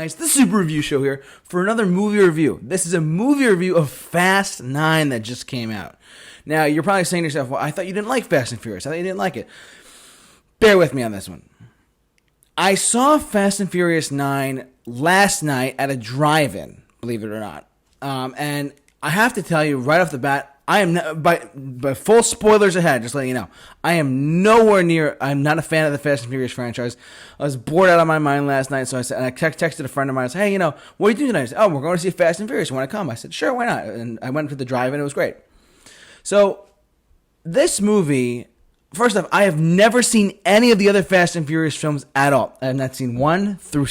guys? The Super Review Show here for another movie review. This is a movie review of Fast 9 that just came out. Now, you're probably saying to yourself, well, I thought you didn't like Fast and Furious. I thought you didn't like it. Bear with me on this one. I saw Fast and Furious 9 last night at a drive-in, believe it or not. And I have to tell you right off the bat, I am not, by full spoilers ahead, just letting you know, I am nowhere near, I'm not a fan of the Fast and Furious franchise. I was bored out of my mind last night, so I said, and I texted a friend of mine, I said, hey, what are you doing tonight? I said, oh, we're going to see Fast and Furious, you want to come? I said, sure, why not? And I went to the drive-in, it was great. So, this movie, first off, I have never seen any of the other Fast and Furious films at all. I have not seen 1 through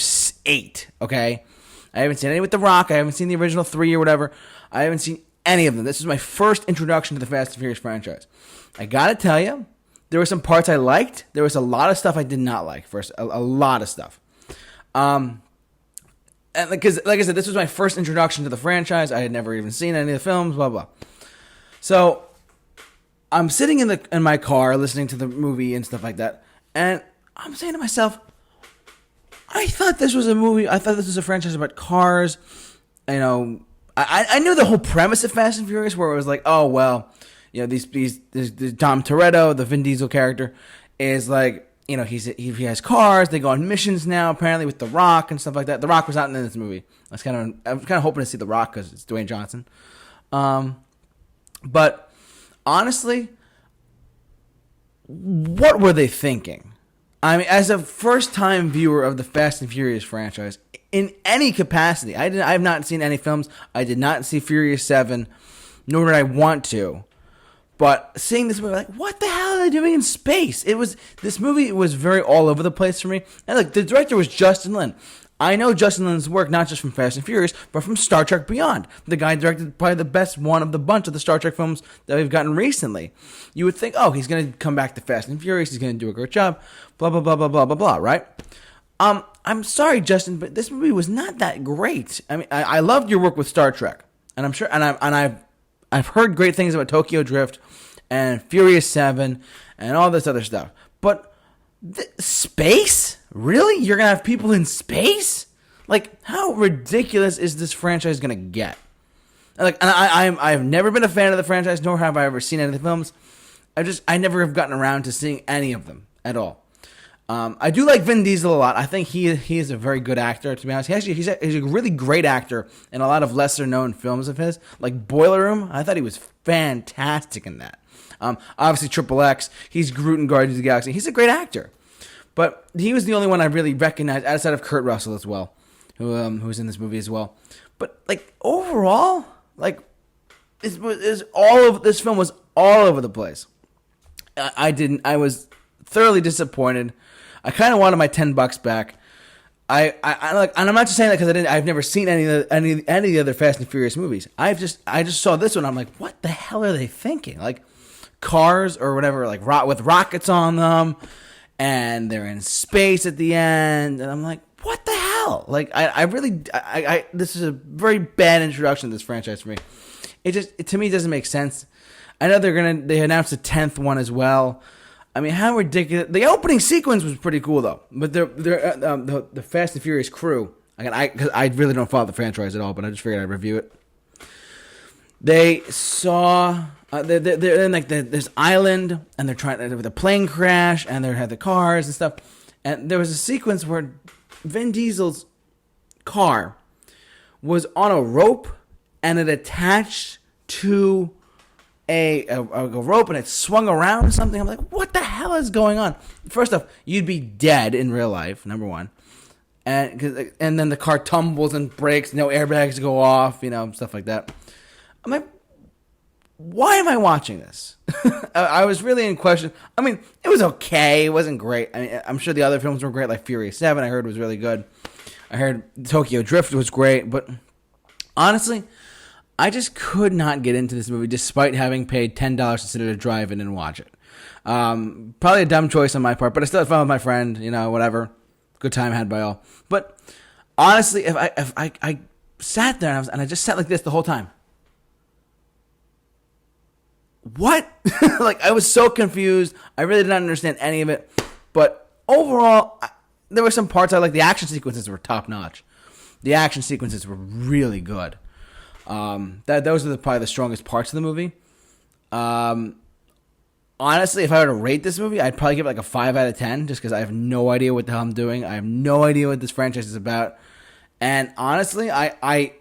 8, okay? I haven't seen any with The Rock, I haven't seen the original 3 or whatever. I haven't seen any of them. This is my first introduction to the Fast and Furious franchise. I gotta tell you, there were some parts I liked. There was a lot of stuff I did not like. First, a lot of stuff. And because, like I said, this was my first introduction to the franchise. I had never even seen any of the films. Blah blah. So, I'm sitting in my car listening to the movie and stuff like that, and I'm saying to myself, I thought this was a movie. I thought this was a franchise about cars. I knew the whole premise of Fast and Furious, where it was like, oh well, this Dom Toretto, the Vin Diesel character, is like, he has cars. They go on missions now, apparently with The Rock and stuff like that. The Rock was not in this movie. I was kind of hoping to see The Rock because it's Dwayne Johnson. But honestly, what were they thinking? I mean, as a first-time viewer of the Fast and Furious franchise, in any capacity, I have not seen any films. I did not see Furious 7, nor did I want to. But seeing this movie, like, what the hell are they doing in space? This movie was very all over the place for me. And look, the director was Justin Lin. I know Justin Lin's work not just from Fast and Furious, but from Star Trek Beyond. The guy directed probably the best one of the bunch of the Star Trek films that we've gotten recently. You would think, oh, he's going to come back to Fast and Furious, he's going to do a great job, blah, blah, blah, blah, blah, blah, blah, right? I'm sorry, Justin, but this movie was not that great. I mean, I loved your work with Star Trek, and I'm sure, and I've heard great things about Tokyo Drift and Furious 7 and all this other stuff, but space? Really? You're going to have people in space? Like, how ridiculous is this franchise going to get? Like, and I've never been a fan of the franchise, nor have I ever seen any of the films. I never have gotten around to seeing any of them at all. I do like Vin Diesel a lot. I think he is a very good actor, to be honest. He's a really great actor in a lot of lesser-known films of his, like Boiler Room. I thought he was fantastic in that. Obviously, Triple X. He's Groot in Guardians of the Galaxy. He's a great actor. But he was the only one I really recognized, outside of Kurt Russell as well, who was in this movie as well. But, like, overall, like, this film was all over the place. I was thoroughly disappointed. I kind of wanted my $10 back. And I'm not just saying that because I've never seen any of the other Fast and Furious movies. I just saw this one. I'm like, what the hell are they thinking? Like, cars or whatever, like with rockets on them, and they're in space at the end, and I'm like, what the hell? Like, this is a very bad introduction to this franchise for me. To me, it doesn't make sense. I know they announced a 10th one as well. I mean, how ridiculous! The opening sequence was pretty cool though, but the Fast and Furious crew. Because I really don't follow the franchise at all, but I just figured I'd review it. They saw they're in like this island, and they're trying with a plane crash, and they had the cars and stuff. And there was a sequence where Vin Diesel's car was on a rope, and it attached to a rope, and it swung around or something. I'm like, what the hell is going on? First off, you'd be dead in real life, number one. And then the car tumbles and breaks, no airbags go off, stuff like that. I'm like, why am I watching this? I was really in question. I mean, it was okay. It wasn't great. I mean, I'm sure the other films were great, like Furious 7, I heard was really good. I heard Tokyo Drift was great, but honestly, I just could not get into this movie despite having paid $10 to sit at a drive-in and watch it. Probably a dumb choice on my part, but I still had fun with my friend, whatever. Good time had by all. But honestly, if I sat there and I just sat like this the whole time. What? Like, I was so confused. I really didn't understand any of it. But overall, there were some parts I liked. The action sequences were top notch. The action sequences were really good. Those are probably the strongest parts of the movie. Honestly, if I were to rate this movie, I'd probably give it like a 5 out of 10, just because I have no idea what the hell I'm doing. I have no idea what this franchise is about. And honestly, I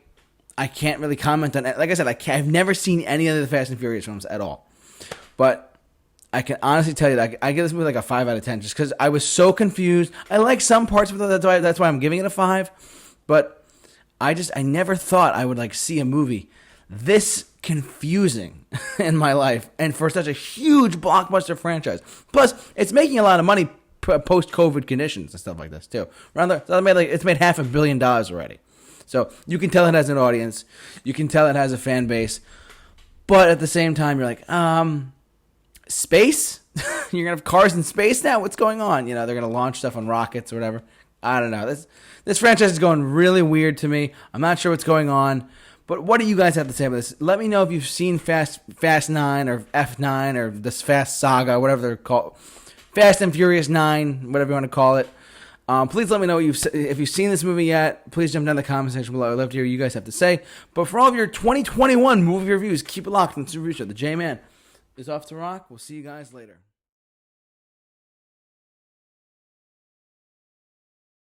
can't really comment on it. Like I said, I've never seen any of the Fast and Furious films at all. But I can honestly tell you that I give this movie like a 5 out of 10, just because I was so confused. I like some parts of it, that's why I'm giving it a 5. But I never thought I would like see a movie this confusing in my life, and for such a huge blockbuster franchise. Plus, it's making a lot of money post-COVID conditions and stuff like this too. It's made $500 million already. So you can tell it has an audience, you can tell it has a fan base, but at the same time, you're like, space? You're gonna have cars in space now? What's going on? They're gonna launch stuff on rockets or whatever. I don't know. This franchise is going really weird to me. I'm not sure what's going on. But what do you guys have to say about this? Let me know if you've seen Fast 9 or F9 or this Fast Saga, whatever they're called. Fast and Furious 9, whatever you want to call it. Please let me know if you've seen this movie yet. Please jump down in the comment section below. I'd love to hear what you guys have to say. But for all of your 2021 movie reviews, keep it locked on The Super Review Show. The J-Man is off to rock. We'll see you guys later.